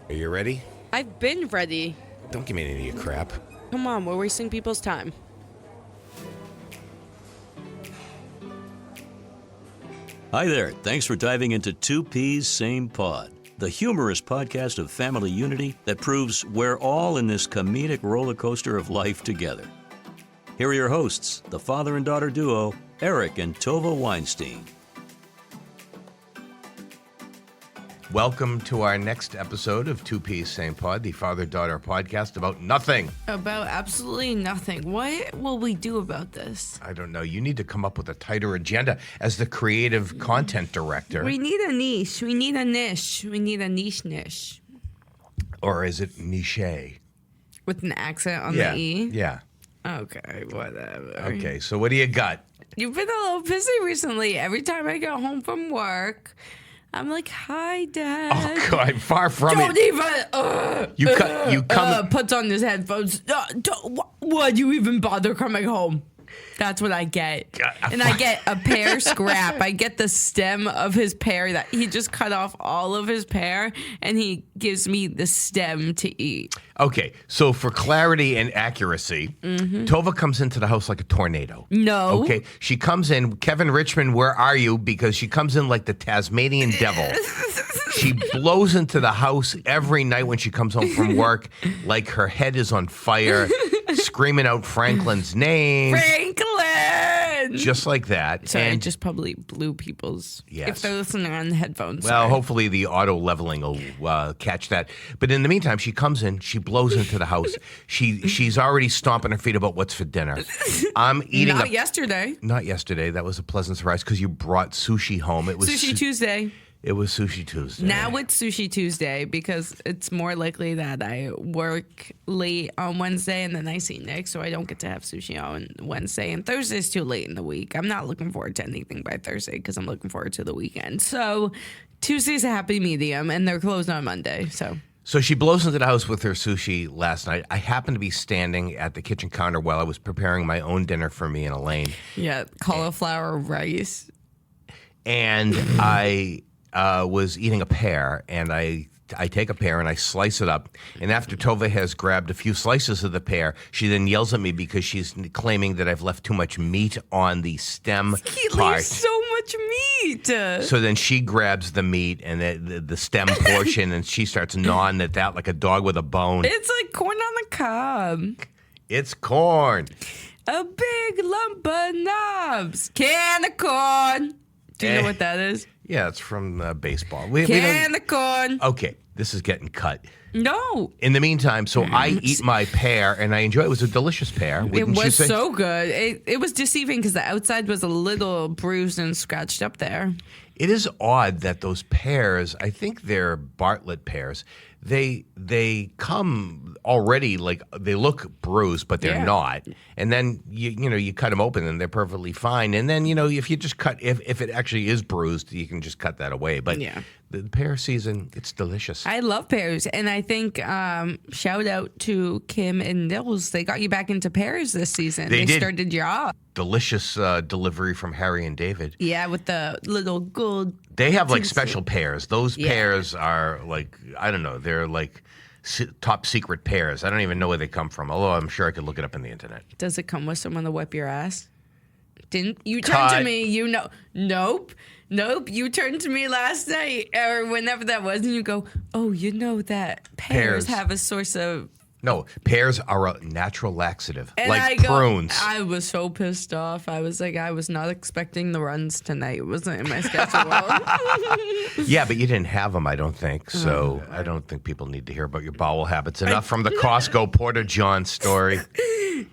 Are you ready? I've been ready. Don't give me any of your crap. Come on, we're wasting people's time. Hi there. Thanks for diving into Two Peas, Same Pod, the humorous podcast of family unity that proves we're all in this comedic roller coaster of life together. Here are your hosts, the father and daughter duo, Eric and Tovah Weinstein. Welcome to our next episode of Two Peas, Same Pod, the father-daughter podcast about nothing. About absolutely nothing. What will we do about this? I don't know. You need to come up with a tighter agenda as the creative content director. We need a niche. We need a niche. We need a niche. Or is it niche? With an accent on the E? Yeah. Okay, whatever. Okay, so what do you got? You've been a little busy recently. Every time I get home from work, I'm like, hi, Dad. Oh, God, far from Don't it. even. You come. Puts on his headphones. Why'd you even bother coming home? That's what I get. And I get a pear scrap. I get the stem of his pear that he just cut off all of his pear, and he gives me the stem to eat. Okay, so for clarity and accuracy, Tovah comes into the house like a tornado. No. Okay, she comes in. Kevin Richmond, where are you? Because she comes in like the Tasmanian devil. She blows into the house every night when she comes home from work like her head is on fire, screaming out Franklin's name. Franklin! Just like that. Sorry, I and just probably blew people's... Yes. If they're listening on headphones. Well, sorry. hopefully the auto leveling will catch that. But in the meantime, she comes in, she blows into the house. She's already stomping her feet about what's for dinner. I'm eating Not yesterday. Not yesterday. That was a pleasant surprise because you brought sushi home. It was Sushi Tuesday. It was Sushi Tuesday. Now it's Sushi Tuesday because it's more likely that I work late on Wednesday and then I see Nick, so I don't get to have sushi on Wednesday. And Thursday's too late in the week. I'm not looking forward to anything by Thursday because I'm looking forward to the weekend. So Tuesday's a happy medium, and they're closed on Monday. So she blows into the house with her sushi last night. I happened to be standing at the kitchen counter while I was preparing my own dinner for me and Elaine. Yeah, cauliflower rice. And I was eating a pear, and I take a pear and I slice it up. And after Tovah has grabbed a few slices of the pear, she then yells at me because she's claiming that I've left too much meat on the stem He part. leaves so much meat. So then she grabs the meat and the stem portion, and she starts gnawing at that like a dog with a bone. It's like corn on the cob. It's corn. A big lump of knobs. Can of corn. Do you know what that is? Yeah, it's from baseball. Can of corn. Okay, this is getting cut. No. In the meantime, so I eat my pear, and I enjoy it. It was a delicious pear. It Wouldn't you was say? so good. It was deceiving because the outside was a little bruised and scratched up there. It is odd that those pears, I think they're Bartlett pears, they come already like they look bruised, but they're not. And then you cut them open and they're perfectly fine. And then if you just cut if it actually is bruised, you can just cut that away. But the pear season, it's delicious. I love pears, and I think shout out to Kim and Nils. They got you back into pears this season. They did. started you off. Delicious delivery from Harry and David. Yeah, with the little gold. They have like special pears. Those pears are like, I don't know, they're like top secret pears. I don't even know where they come from, although I'm sure I could look it up on the internet. Does it come with someone to whip your ass? Didn't you turn to me? Nope. You turned to me last night or whenever that was, and you go, "Oh, you know that pears have a source of." No, pears are a natural laxative, And like prunes. I was so pissed off. I was like, I was not expecting the runs tonight. It wasn't in my schedule. Yeah, but you didn't have them, I don't think. So I don't think people need to hear about your bowel habits. Enough from the Costco Porter John story.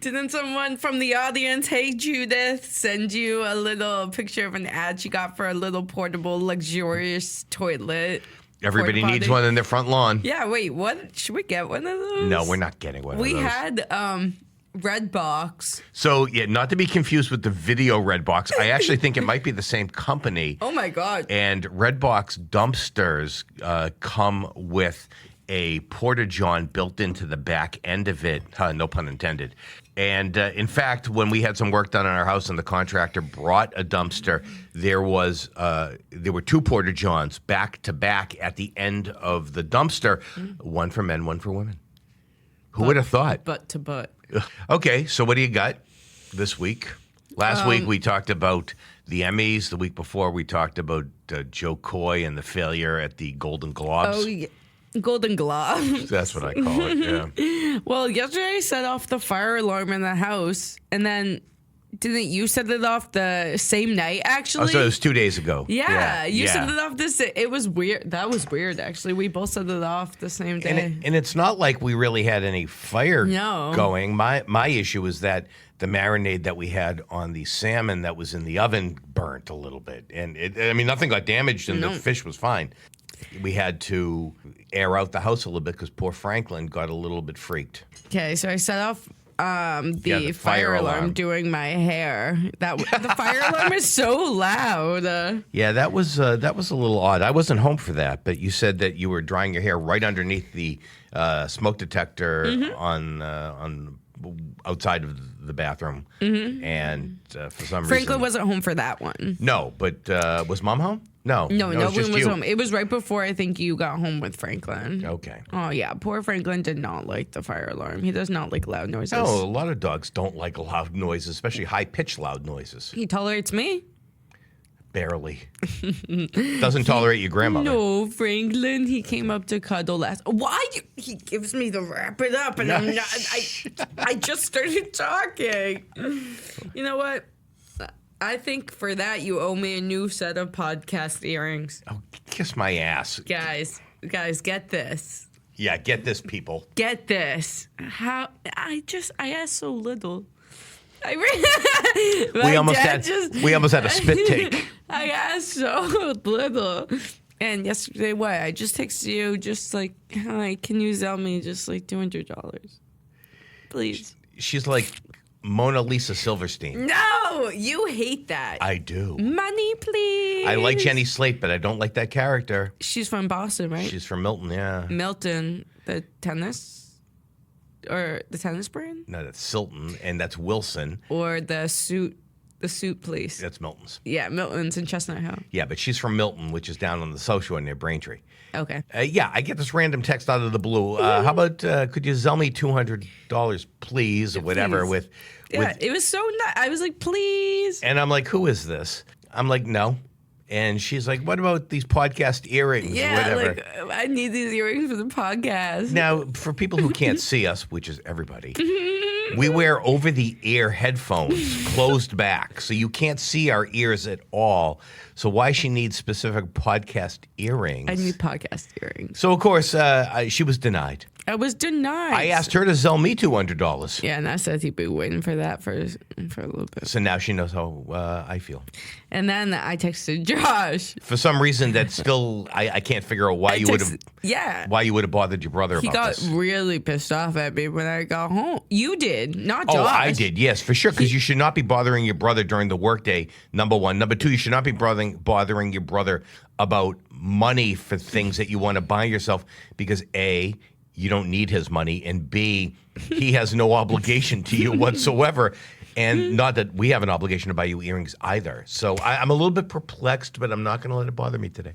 Didn't someone from the audience, hey Judith, send you a little picture of an ad she got for a little portable, luxurious toilet? Everybody needs one in their front lawn. Yeah, wait, what? Should we get one of those? No, we're not getting one of those. We had RedBox. So, yeah, not to be confused with the video RedBox. I actually think it might be the same company. Oh, my God. And RedBox dumpsters come with a porta-john built into the back end of it, no pun intended. And in fact, when we had some work done on our house and the contractor brought a dumpster, there were two porta-johns back to back at the end of the dumpster, one for men, one for women. Who would have thought? Butt to butt. Okay, so what do you got this week? Last week we talked about the Emmys. The week before we talked about Joe Coy and the failure at the Golden Globes. Oh, yeah. Golden Globes. That's what I call it, yeah. Well, yesterday I set off the fire alarm in the house, and then didn't you set it off the same night, actually? Oh, so it was 2 days ago. Yeah, you set it off this. It was weird. That was weird, actually. We both set it off the same day. And it's not like we really had any fire No. going. My issue is that the marinade that we had on the salmon that was in the oven burnt a little bit. And nothing got damaged and the fish was fine. We had to air out the house a little bit because poor Franklin got a little bit freaked. Okay, so I set off the fire alarm. doing my hair. The fire alarm is so loud. Yeah, that was a little odd. I wasn't home for that, but you said that you were drying your hair right underneath the smoke detector on outside of the bathroom, and for some reason Franklin wasn't home for that one. No, but was Mom home? No, No one just was you. home. It was right before I think you got home with Franklin. Okay. Oh yeah, poor Franklin did not like the fire alarm. He does not like loud noises. Oh, a lot of dogs don't like loud noises, especially high-pitched loud noises. He tolerates me. Barely. Doesn't tolerate your grandmother. No, Franklin. He came up to cuddle last. Why? He gives me the wrap it up, and I'm not. I just started talking. You know what? I think for that you owe me a new set of podcast earrings. Oh, kiss my ass. Guys, get this. Yeah, get this, people. Get this. How I asked so little. We almost had a spit take. I asked so little. And yesterday, I just texted you, just like, hi, can you sell me just like $200? Please. She's like Mona Lisa Silverstein. No, you hate that. I do. Money, please. I like Jenny Slate, but I don't like that character. She's from Boston, right? She's from Milton, yeah. Milton, the tennis brand? No, that's Silton, and that's Wilson. Or the suit place. That's Milton's. Yeah, Milton's in Chestnut Hill. Yeah, but she's from Milton, which is down on the South Shore near Braintree. Okay. Yeah, I get this random text out of the blue. How about could you sell me $200, please, or whatever? Please. It was so nice. I was like, please. And I'm like, who is this? I'm like, no. And she's like, what about these podcast earrings or whatever? Like, I need these earrings for the podcast. Now, for people who can't see us, which is everybody, we wear over-the-ear headphones closed back, so you can't see our ears at all. So why she needs specific podcast earrings? I need podcast earrings. So, of course, she was denied. I was denied. I asked her to sell me $200. Yeah, and I said he'd be waiting for that for a little bit. So now she knows how I feel. And then I texted Josh. For some reason, that still I can't figure out why you would have. Yeah. Why you would have bothered your brother about this? He got really pissed off at me when I got home. You did, not Josh. Oh, I did, yes, for sure, because you should not be bothering your brother during the workday, number one. Number two, you should not be bothering your brother about money for things that you want to buy yourself because A, you don't need his money, and B, he has no obligation to you whatsoever. And not that we have an obligation to buy you earrings either. So I'm a little bit perplexed, but I'm not going to let it bother me today.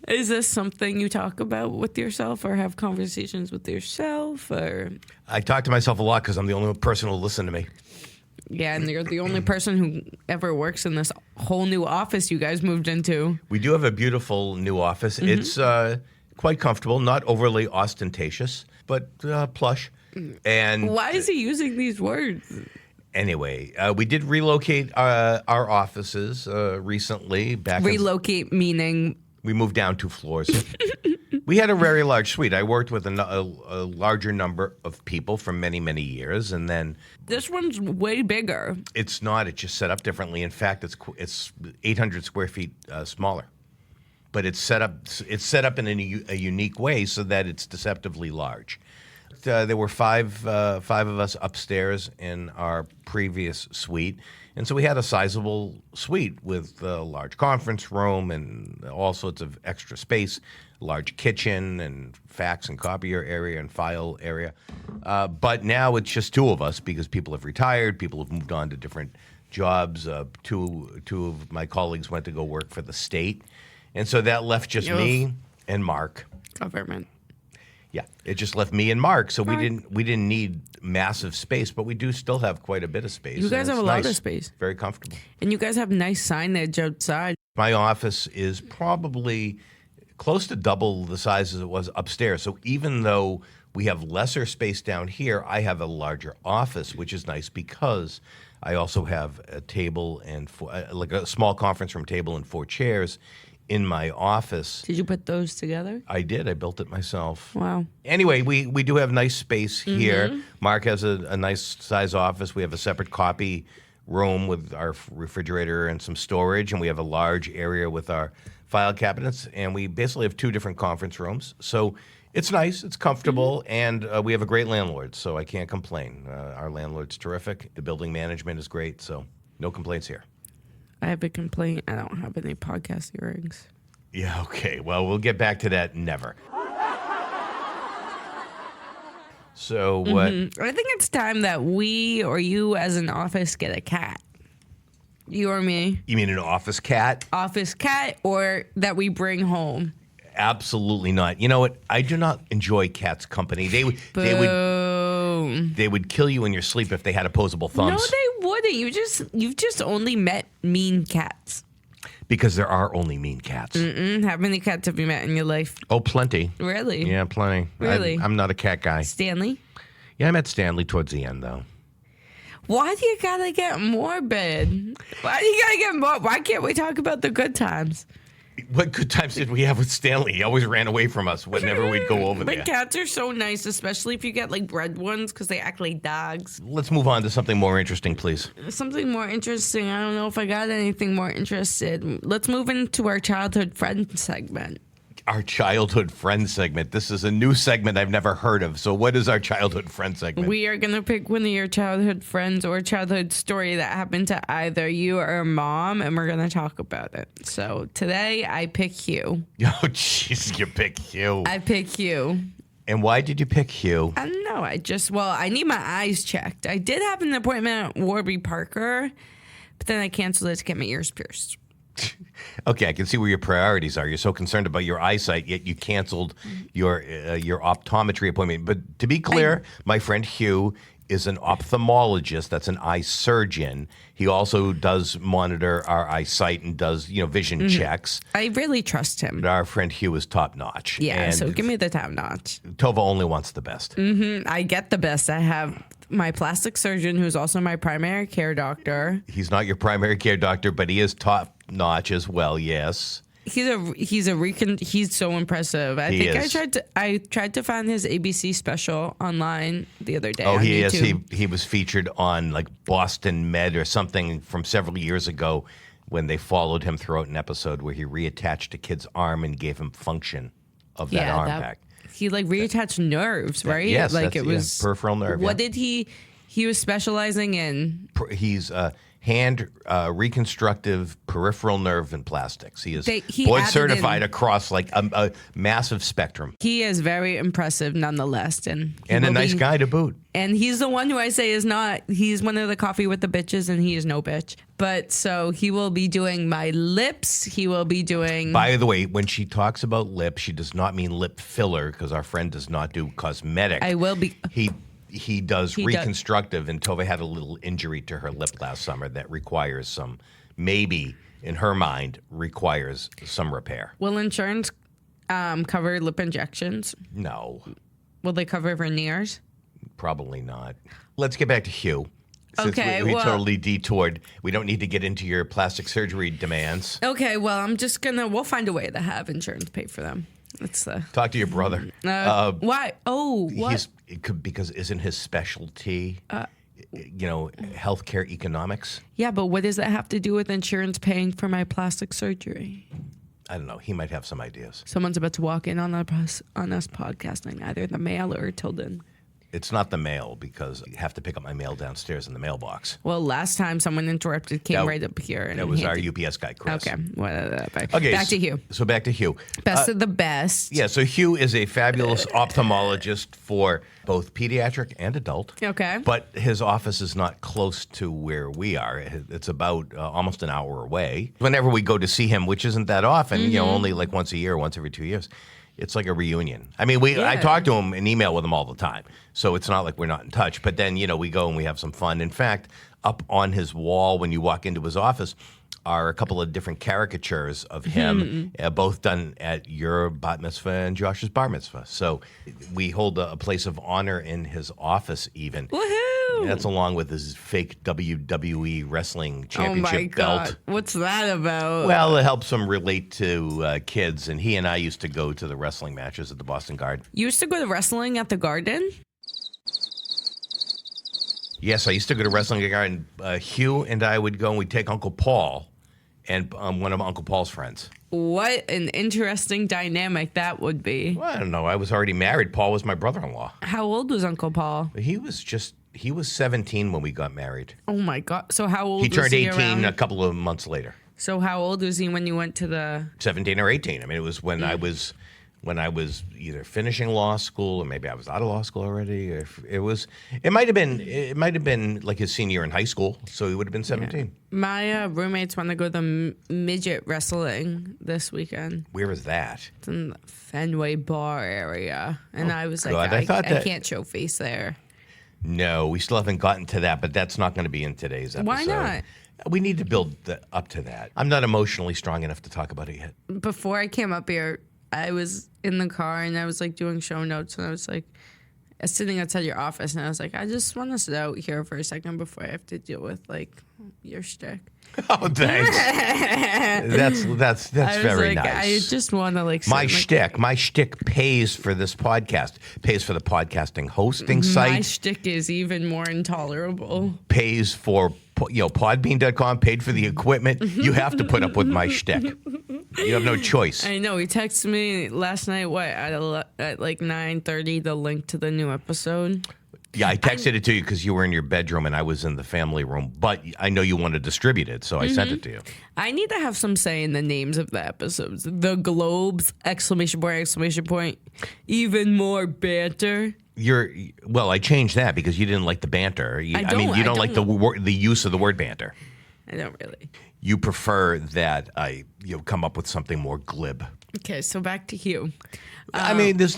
Is this something you talk about with yourself or have conversations with yourself? Or I talk to myself a lot because I'm the only person who'll listen to me. Yeah, and you're the only person who ever works in this whole new office you guys moved into. We do have a beautiful new office. Mm-hmm. It's quite comfortable, not overly ostentatious, but plush. And why is he using these words? Anyway, we did relocate our offices recently. Relocate meaning? We moved down 2 floors. We had a very large suite. I worked with a larger number of people for many, many years, and then this one's way bigger. It's not. It's just set up differently. In fact, it's 800 square feet smaller, but it's set up in a unique way so that it's deceptively large. There were five of us upstairs in our previous suite. And so we had a sizable suite with a large conference room and all sorts of extra space, large kitchen and fax and copier area and file area. But now it's just two of us because people have retired, people have moved on to different jobs. Two of my colleagues went to go work for the state. And so that left just me and Mark. Government. Yeah, it just left me and Mark. So we didn't need massive space, but we do still have quite a bit of space. You guys have a lot of space. Very comfortable. And you guys have nice signage outside. My office is probably close to double the size as it was upstairs. So even though we have lesser space down here, I have a larger office, which is nice because I also have a table and like a small conference room table and 4 chairs in my office. Did you put those together? I did. I built it myself. Wow. Anyway, we do have nice space here. Mark has a nice size office. We have a separate copy room with our refrigerator and some storage, and we have a large area with our file cabinets, and we basically have 2 different conference rooms. So it's nice, it's comfortable, and we have a great landlord, so I can't complain. Our landlord's terrific. The building management is great, so no complaints here. I have a complaint. I don't have any podcast earrings. Yeah, okay. Well, we'll get back to that never. So what? I think it's time that we or you as an office get a cat. You or me. You mean an office cat? Office cat, or that we bring home. Absolutely not. You know what? I do not enjoy cats' company. They would kill you in your sleep if they had opposable thumbs. No, they wouldn't. You've just only met mean cats. Because there are only mean cats. How many cats have you met in your life? Oh, plenty. Really? Yeah, plenty. Really? I'm not a cat guy. Stanley? Yeah, I met Stanley towards the end, though. Why do you gotta get morbid? Why can't we talk about the good times? What good times did we have with Stanley? He always ran away from us whenever we'd go over there. But cats are so nice, especially if you get like bred ones because they act like dogs. Let's move on to something more interesting, please. Something more interesting. I don't know if I got anything more interested. Let's move into our childhood friend segment. Our childhood friend segment. This is a new segment I've never heard of. So what is our childhood friend segment? We are going to pick one of your childhood friends or childhood story that happened to either you or mom, and we're going to talk about it. So today I pick Hugh. Oh, jeez, you pick Hugh. I pick Hugh. And why did you pick Hugh? I don't know. I need my eyes checked. I did have an appointment at Warby Parker, but then I canceled it to get my ears pierced. Okay, I can see where your priorities are. You're so concerned about your eyesight, yet you canceled your optometry appointment. But to be clear, my friend Hugh is an ophthalmologist. That's an eye surgeon. He also does monitor our eyesight and does, vision checks. I really trust him. But our friend Hugh is top notch. Yeah, and so give me the top notch. Tova only wants the best. I get the best. I have my plastic surgeon, who's also my primary care doctor. He's not your primary care doctor, but he is top notch as well. Yes. He's so impressive. I tried to find his ABC special online the other day. Oh, on he is. YouTube. He was featured on like Boston Med or something from several years ago when they followed him throughout an episode where he reattached a kid's arm and gave him function of that arm back. He reattached nerves, right? Yes, it was peripheral nerve. What did he was specializing in? He's hand reconstructive peripheral nerve and plastics. He is He board added certified across like a massive spectrum. He is very impressive nonetheless. And a nice guy to boot. And he's the one who I say is not, he's one of the coffee with the bitches and he is no bitch. But so he will be doing my lips. He will be doing. By the way, when she talks about lips, she does not mean lip filler because our friend does not do cosmetic. I will be. He does reconstructive, and Tovah had a little injury to her lip last summer that requires some, maybe in her mind, requires some repair. Will insurance cover lip injections? No. Will they cover veneers? Probably not. Let's get back to Hugh. Since Okay, we totally detoured. We don't need to get into your plastic surgery demands. Okay, well, we'll find a way to have insurance pay for them. Talk to your brother. Why? Oh, what? Because isn't his specialty, healthcare economics? Yeah, but what does that have to do with insurance paying for my plastic surgery? I don't know. He might have some ideas. Someone's about to walk in on us podcasting, either the mail or Tilden. It's not the mail because I have to pick up my mail downstairs in the mailbox. Well, last time someone interrupted, came right up here. And that was our handed- UPS guy, Chris. Okay. Okay. Back to Hugh. So back to Hugh. Best of the best. Yeah, so Hugh is a fabulous ophthalmologist for both pediatric and adult. Okay. But his office is not close to where we are. It's about almost an hour away. Whenever we go to see him, which isn't that often, only like once a year, once every 2 years, it's like a reunion. I mean, I talk to him and email with him all the time, so it's not like we're not in touch. But then, we go and we have some fun. In fact, up on his wall when you walk into his office are a couple of different caricatures of him, both done at your bat mitzvah and Josh's bar mitzvah. So we hold a place of honor in his office even. Woohoo! And that's along with his fake WWE wrestling championship Oh my God. belt. What's that about? Well, it helps him relate to kids, and he and I used to go to the wrestling matches at the Boston Garden. You used to go to wrestling at the Garden? Yes, I used to go to wrestling at the Garden. Hugh and I would go, and we'd take Uncle Paul and one of Uncle Paul's friends. What an interesting dynamic that would be. Well, I don't know. I was already married. Paul was my brother-in-law. How old was Uncle Paul? He was 17 when we got married. Oh my God. So how old He was turned he 18 around? a couple of months later. So how old was he when you went to the... 17 or 18. I mean, it was when I was either finishing law school or maybe I was out of law school already. It might have been like his senior year in high school, so he would have been 17. Yeah. My roommates want to go to midget wrestling this weekend. Where is that? It's in the Fenway Bar area. And I was like, God. I can't show face there. No, we still haven't gotten to that, but that's not going to be in today's episode. Why not? We need to build up to that. I'm not emotionally strong enough to talk about it yet. Before I came up here, I was in the car and I was like doing show notes and I was like sitting outside your office and I was like, I just want to sit out here for a second before I have to deal with like your shtick. Oh, thanks. that's very like, nice. I just want to like my shtick pays for this podcast, pays for the podcasting hosting site. My shtick is even more intolerable. Pays for Podbean.com, paid for the equipment. You have to put up with my shtick. You have no choice. I know. He texted me last night, at like 9:30, the link to the new episode. Yeah, I texted it to you because you were in your bedroom and I was in the family room. But I know you want to distribute it, so I sent it to you. I need to have some say in the names of the episodes. The Globes, ! Even more banter. I changed that because you didn't like the banter. You don't like the use of the word banter. I don't really. You prefer that I come up with something more glib. Okay, so back to Hugh. There's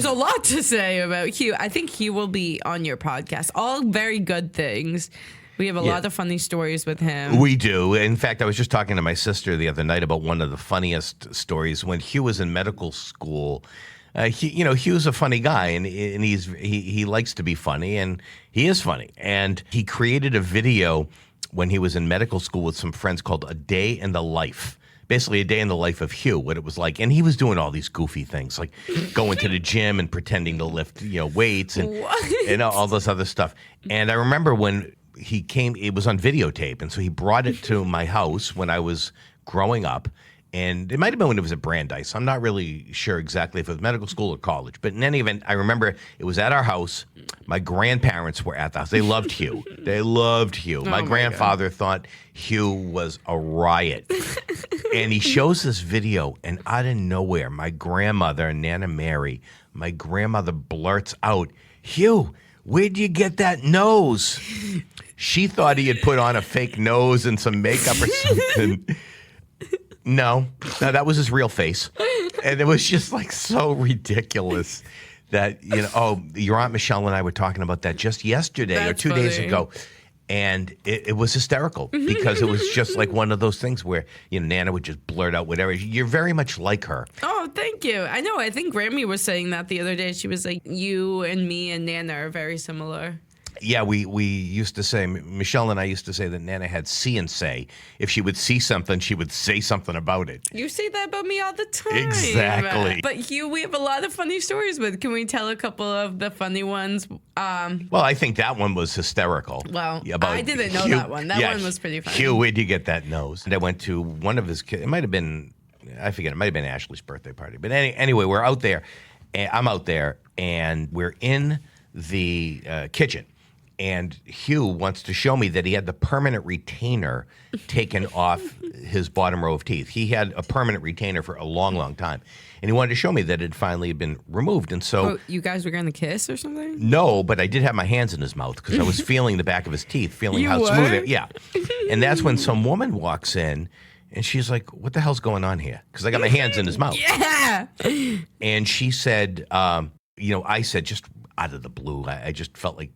a lot to say about Hugh. I think Hugh will be on your podcast. All very good things. We have a lot of funny stories with him. We do. In fact, I was just talking to my sister the other night about one of the funniest stories. When Hugh was in medical school, Hugh's a funny guy, and he likes to be funny, and he is funny. And he created a video when he was in medical school with some friends called A Day in the Life. Basically, a day in the life of Hugh, what it was like. And he was doing all these goofy things, like going to the gym and pretending to lift weights and all this other stuff. And I remember when he came, it was on videotape. And so he brought it to my house when I was growing up. And it might have been when it was at Brandeis. I'm not really sure exactly if it was medical school or college. But in any event, I remember it was at our house. My grandparents were at the house. They loved Hugh. They loved Hugh. My grandfather thought Hugh was a riot. And he shows this video, and out of nowhere, my grandmother, Nana Mary, my grandmother blurts out, "Hugh, where'd you get that nose?" She thought he had put on a fake nose and some makeup or something. No, that was his real face. And it was just like so ridiculous that, your Aunt Michelle and I were talking about that just yesterday or 2 days ago. And it was hysterical because it was just like one of those things where, Nana would just blurt out whatever. You're very much like her. Oh, thank you. I know. I think Grammy was saying that the other day. She was like, you and me and Nana are very similar. Yeah, we used to say, Michelle and I used to say that Nana had see and say. If she would see something, she would say something about it. You say that about me all the time. Exactly. But Hugh, we have a lot of funny stories with. Can we tell a couple of the funny ones? Well, I think that one was hysterical. Well, I didn't know that one. That one was pretty funny. Hugh, where'd you get that nose? And I went to one of his kids. It might have been, I forget, it might have been Ashley's birthday party. But anyway, we're out there. I'm out there, and we're in the kitchen. And Hugh wants to show me that he had the permanent retainer taken off his bottom row of teeth. He had a permanent retainer for a long, long time. And he wanted to show me that it had finally been removed. And so... Oh, you guys were going to kiss or something? No, but I did have my hands in his mouth because I was feeling the back of his teeth, feeling how smooth it... Yeah. And that's when some woman walks in, and she's like, what the hell's going on here? Because I got my hands in his mouth. Yeah! And she said, I said, just out of the blue, I just felt like,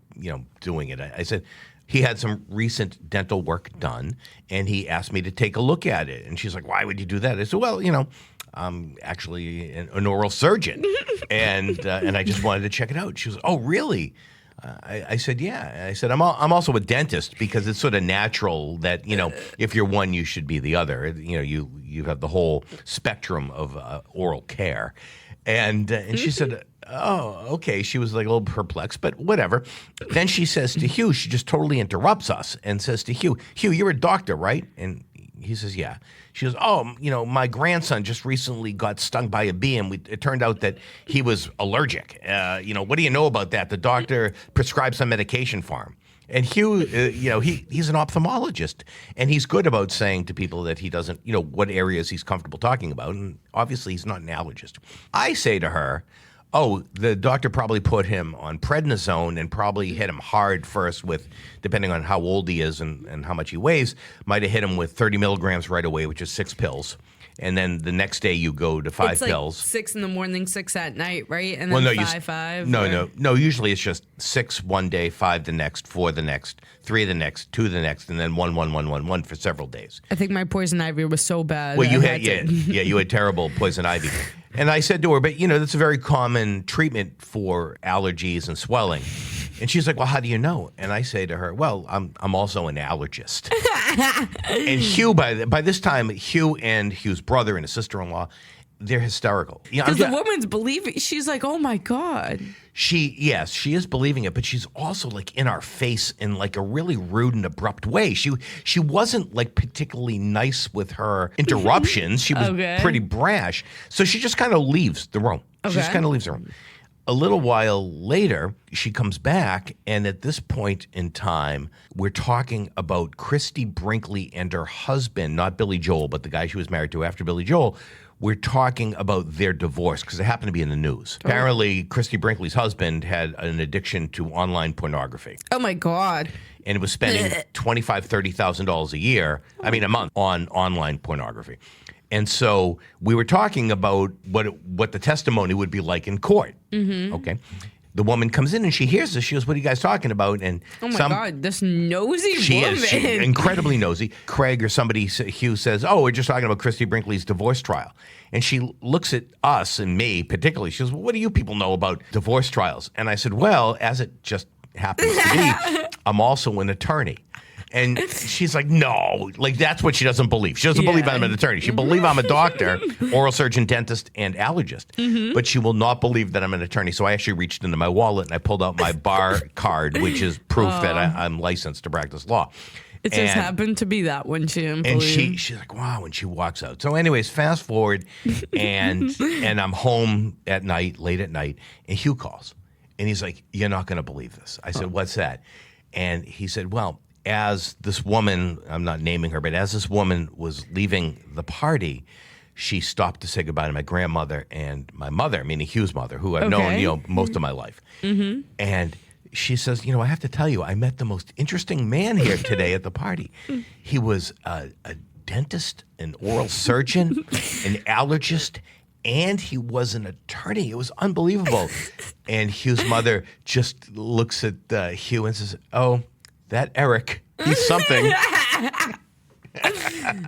doing it. I said, he had some recent dental work done, and he asked me to take a look at it. And she's like, why would you do that? I said, well, I'm actually an oral surgeon, and I just wanted to check it out. She was, oh, really? I said, yeah. I said, I'm also a dentist because it's sort of natural that, if you're one, you should be the other. You have the whole spectrum of oral care. And she said, oh, okay. She was like a little perplexed, but whatever. Then she says to Hugh, she just totally interrupts us and says to Hugh, you're a doctor, right? And he says, yeah. She goes, oh, my grandson just recently got stung by a bee, and it turned out that he was allergic. What do you know about that? The doctor prescribed some medication for him. And Hugh, he's an ophthalmologist, and he's good about saying to people that he doesn't, what areas he's comfortable talking about, and obviously he's not an allergist. I say to her, oh, the doctor probably put him on prednisone and probably hit him hard first with, depending on how old he is and how much he weighs, might have hit him with 30 milligrams right away, which is 6 pills. And then the next day you go to 5 pills. 6 in the morning, 6 at night, right? And then 5. No. Usually it's just 6 one day, 5 the next, 4 the next, 3 the next, 2 the next, and then 1 for several days. I think my poison ivy was so bad. Well, you had you had terrible poison ivy. And I said to her, but that's a very common treatment for allergies and swelling. And she's like, well, how do you know? And I say to her, well, I'm also an allergist. And Hugh, by this time, Hugh and Hugh's brother and his sister-in-law, they're hysterical. Because the woman's believing. She's like, oh, my God. She is believing it, but she's also like in our face in like a really rude and abrupt way. She wasn't like particularly nice with her interruptions. She was pretty brash. So she just kind of leaves the room. She just kind of leaves the room. A little while later, she comes back, and at this point in time, we're talking about Christy Brinkley and her husband, not Billy Joel, but the guy she was married to after Billy Joel. We're talking about their divorce because it happened to be in the news. Oh. Apparently, Christy Brinkley's husband had an addiction to online pornography. Oh, my God. And it was spending $25,000, $30,000 a month on online pornography. And so we were talking about what the testimony would be like in court. Mm-hmm. Okay. The woman comes in and she hears this. She goes, what are you guys talking about? And oh, my God, this nosy woman. She's incredibly nosy. Craig or somebody, Hugh, says, oh, we're just talking about Christy Brinkley's divorce trial. And she looks at us and me particularly. She goes, well, what do you people know about divorce trials? And I said, well, as it just happens to be, I'm also an attorney. And she's like, no, like that's what she doesn't believe. She doesn't believe I'm an attorney. She believes I'm a doctor, oral surgeon, dentist, and allergist. But she will not believe that I'm an attorney. So I actually reached into my wallet and I pulled out my bar card, which is proof that I'm licensed to practice law. It just happened to be that one she didn't and believe. she's like, wow, when she walks out. So anyways, fast forward, and I'm home at night, late at night, and Hugh calls. And he's like, you're not going to believe this. I said, what's that? And he said, well, as this woman, I'm not naming her, but as this woman was leaving the party, she stopped to say goodbye to my grandmother and my mother, meaning Hugh's mother, who I've known, most of my life. Mm-hmm. And she says, I have to tell you, I met the most interesting man here today at the party. He was a dentist, an oral surgeon, an allergist, and he was an attorney. It was unbelievable. And Hugh's mother just looks at Hugh and says, oh, that Eric, he's something.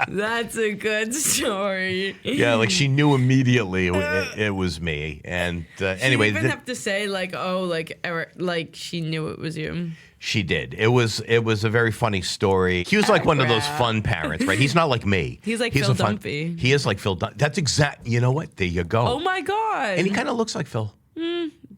That's a good story. Yeah, like she knew immediately it was me. And anyway, she even have to say like, oh, like Eric, like she knew it was you. She did. It was a very funny story. He was like one of those fun parents, right? He's not like me. He's like Phil Dunphy. He is like Phil Dunphy. That's exact. You know what? There you go. Oh my God. And he kind of looks like Phil.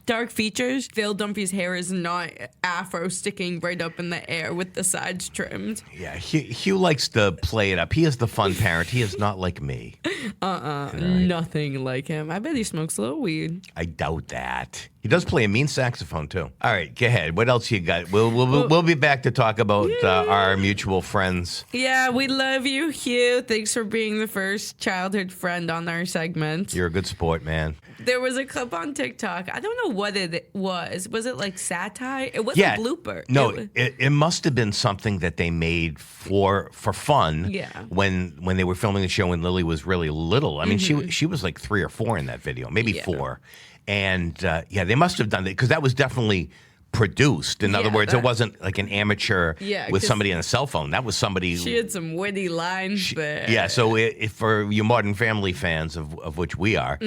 Dark features. Phil Dunphy's hair is not afro sticking right up in the air with the sides trimmed. Yeah, Hugh likes to play it up. He is the fun parent. He is not like me. Nothing like him. I bet he smokes a little weed. I doubt that. He does play a mean saxophone too. All right, go ahead. What else you got? We'll be back to talk about our mutual friends. Yeah, we love you, Hugh. Thanks for being the first childhood friend on our segment. You're a good sport, man. There was a clip on TikTok. I don't know what it was. Was it like satire? It was a blooper. No, it must have been something that they made for fun. Yeah. When they were filming the show when Lily was really little. I mean, she was like 3 or 4 in that video, maybe 4. And they must have done that because that was definitely produced. In other words, it wasn't like an amateur with somebody on a cell phone. That was somebody. She had some witty lines there. Yeah. So if for you Modern Family fans of which we are,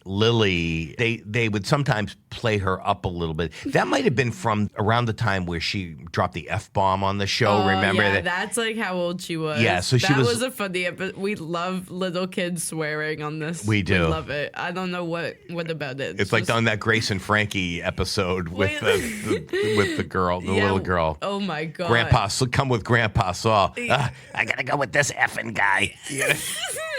Lily, they would sometimes play her up a little bit. That might have been from around the time where she dropped the F-bomb on the show. Remember that? That's like how old she was. Yeah, so that was a funny episode. We love little kids swearing on this. We do. We love it. I don't know what about it. It's like on that Grace and Frankie episode with the girl, the little girl. Oh my God. Grandpa, come with Grandpa Saul. I gotta go with this effing guy.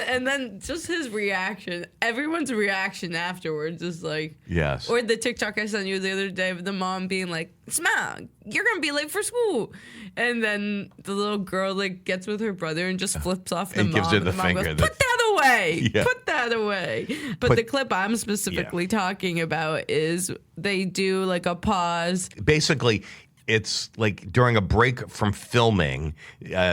And then just his reaction, everyone's reaction afterwards is like, yes. Or the TikTok I sent you the other day of the mom being like, Smile, you're gonna be late for school. And then the little girl like gets with her brother and just flips off the and mom. Gives her the finger. Goes, put that away. Yeah. Put that away. But the clip I'm specifically talking about is they do like a pause. Basically, it's like during a break from filming,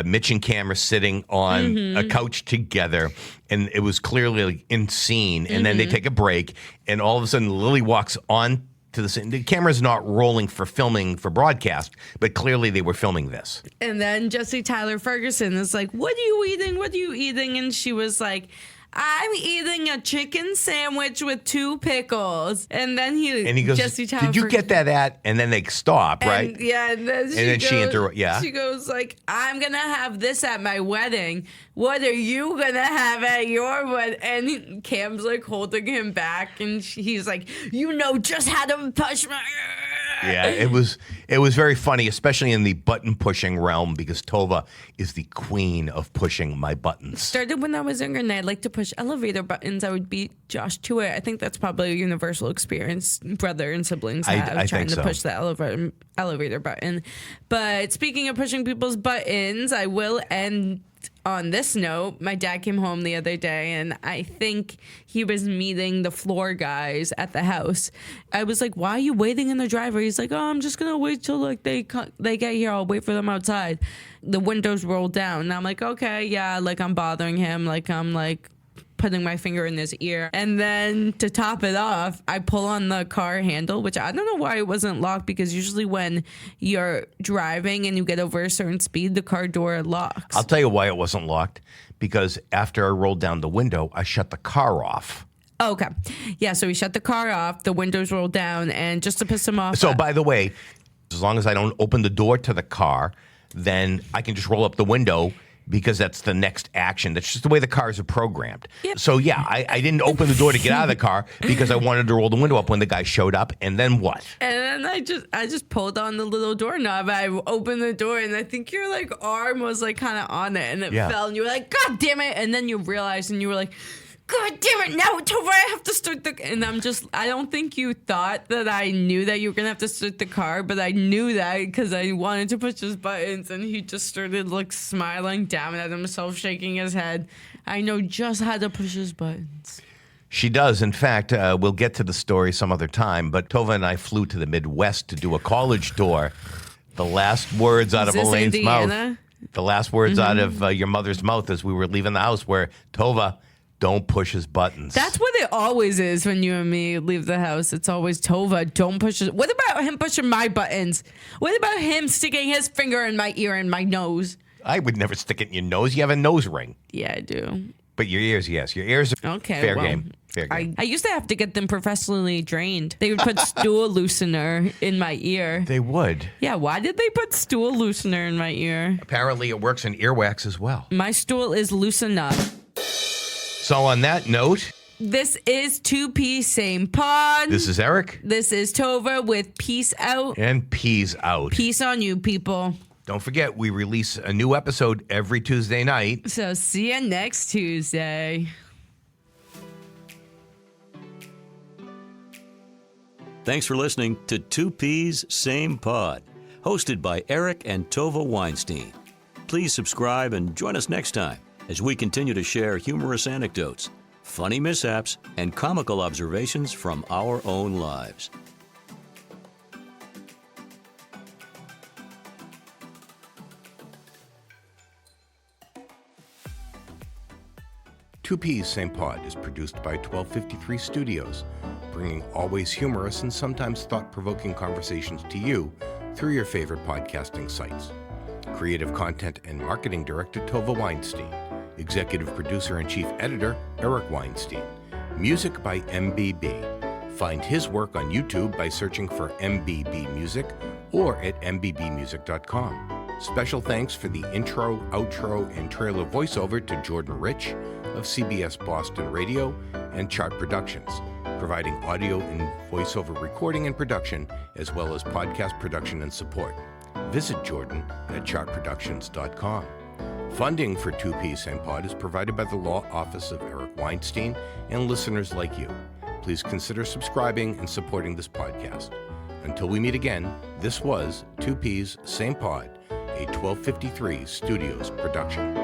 Mitch and Cameron sitting on a couch together, and it was clearly like in scene. And then they take a break, and all of a sudden Lily walks on to the scene. The camera's not rolling for filming for broadcast, but clearly they were filming this. And then Jesse Tyler Ferguson is like, "What are you eating? What are you eating?" And she was like, I'm eating a chicken sandwich with 2 pickles. And then he goes, Jesse Tyler did you get that at? And then they stop, right? And then she goes like, I'm going to have this at my wedding. What are you going to have at your wedding? And Cam's like holding him back. And he's like, you know just how to push my... Yeah, it was very funny, especially in the button pushing realm, because Tovah is the queen of pushing my buttons. Started when I was younger, and I'd like to push elevator buttons. I would beat Josh to it. I think that's probably a universal experience brother and siblings have trying to push the elevator button. But speaking of pushing people's buttons, I will end on this note. My dad came home the other day, and I think he was meeting the floor guys at the house. I was like, why are you waiting in the driveway? He's like, oh, I'm just going to wait till like they get here. I'll wait for them outside. The windows rolled down. And I'm like, okay, yeah, like I'm bothering him. Like I'm like putting my finger in his ear. And then to top it off, I pull on the car handle, which I don't know why it wasn't locked, because usually when you're driving and you get over a certain speed, the car door locks. I'll tell you why it wasn't locked, because after I rolled down the window, I shut the car off. Okay. Yeah, so we shut the car off, the windows rolled down, and just to piss him off. So, by the way, as long as I don't open the door to the car, then I can just roll up the window, because that's the next action. That's just the way the cars are programmed. Yep. So, yeah, I didn't open the door to get out of the car because I wanted to roll the window up when the guy showed up. And then what? And then I just pulled on the little doorknob. I opened the door, and I think your like arm was like kind of on it, and it fell. And you were like, God damn it. And then you realized, and you were like, God damn it, now Tovah, I have to start the... And I don't think you thought that I knew that you were going to have to start the car, but I knew that because I wanted to push his buttons, and he just started like smiling down at himself, shaking his head. I know just how to push his buttons. She does. In fact, we'll get to the story some other time, but Tovah and I flew to the Midwest to do a college tour. The last words out of Elaine's mouth. The last words out of your mother's mouth as we were leaving the house were, Tovah, don't push his buttons. That's what it always is when you and me leave the house. It's always Tovah, don't push his... What about him pushing my buttons? What about him sticking his finger in my ear and my nose? I would never stick it in your nose. You have a nose ring. Yeah, I do. But your ears, yes. Your ears are fair game. Fair game. I used to have to get them professionally drained. They would put stool loosener in my ear. They would. Yeah, why did they put stool loosener in my ear? Apparently it works in earwax as well. My stool is loose enough. So on that note, this is 2P Same Pod. This is Eric. This is Tovah with Peace Out. And Peas Out. Peace on you, people. Don't forget, we release a new episode every Tuesday night. So see you next Tuesday. Thanks for listening to Two Peas, Same Pod, hosted by Eric and Tovah Weinstein. Please subscribe and join us next time as we continue to share humorous anecdotes, funny mishaps, and comical observations from our own lives. Two Peas, Same Pod is produced by 1253 Studios, bringing always humorous and sometimes thought-provoking conversations to you through your favorite podcasting sites. Creative Content and Marketing Director Tovah Weinstein. Executive Producer and Chief Editor Eric Weinstein. Music by MBB. Find his work on YouTube by searching for MBB Music or at mbbmusic.com. Special thanks for the intro, outro, and trailer voiceover to Jordan Rich of CBS Boston Radio and Chart Productions, providing audio and voiceover recording and production, as well as podcast production and support. Visit Jordan at chartproductions.com. Funding for Two Peas Same Pod is provided by the Law Office of Eric Weinstein and listeners like you. Please consider subscribing and supporting this podcast. Until we meet again, this was Two Peas Same Pod, a 1253 Studios production.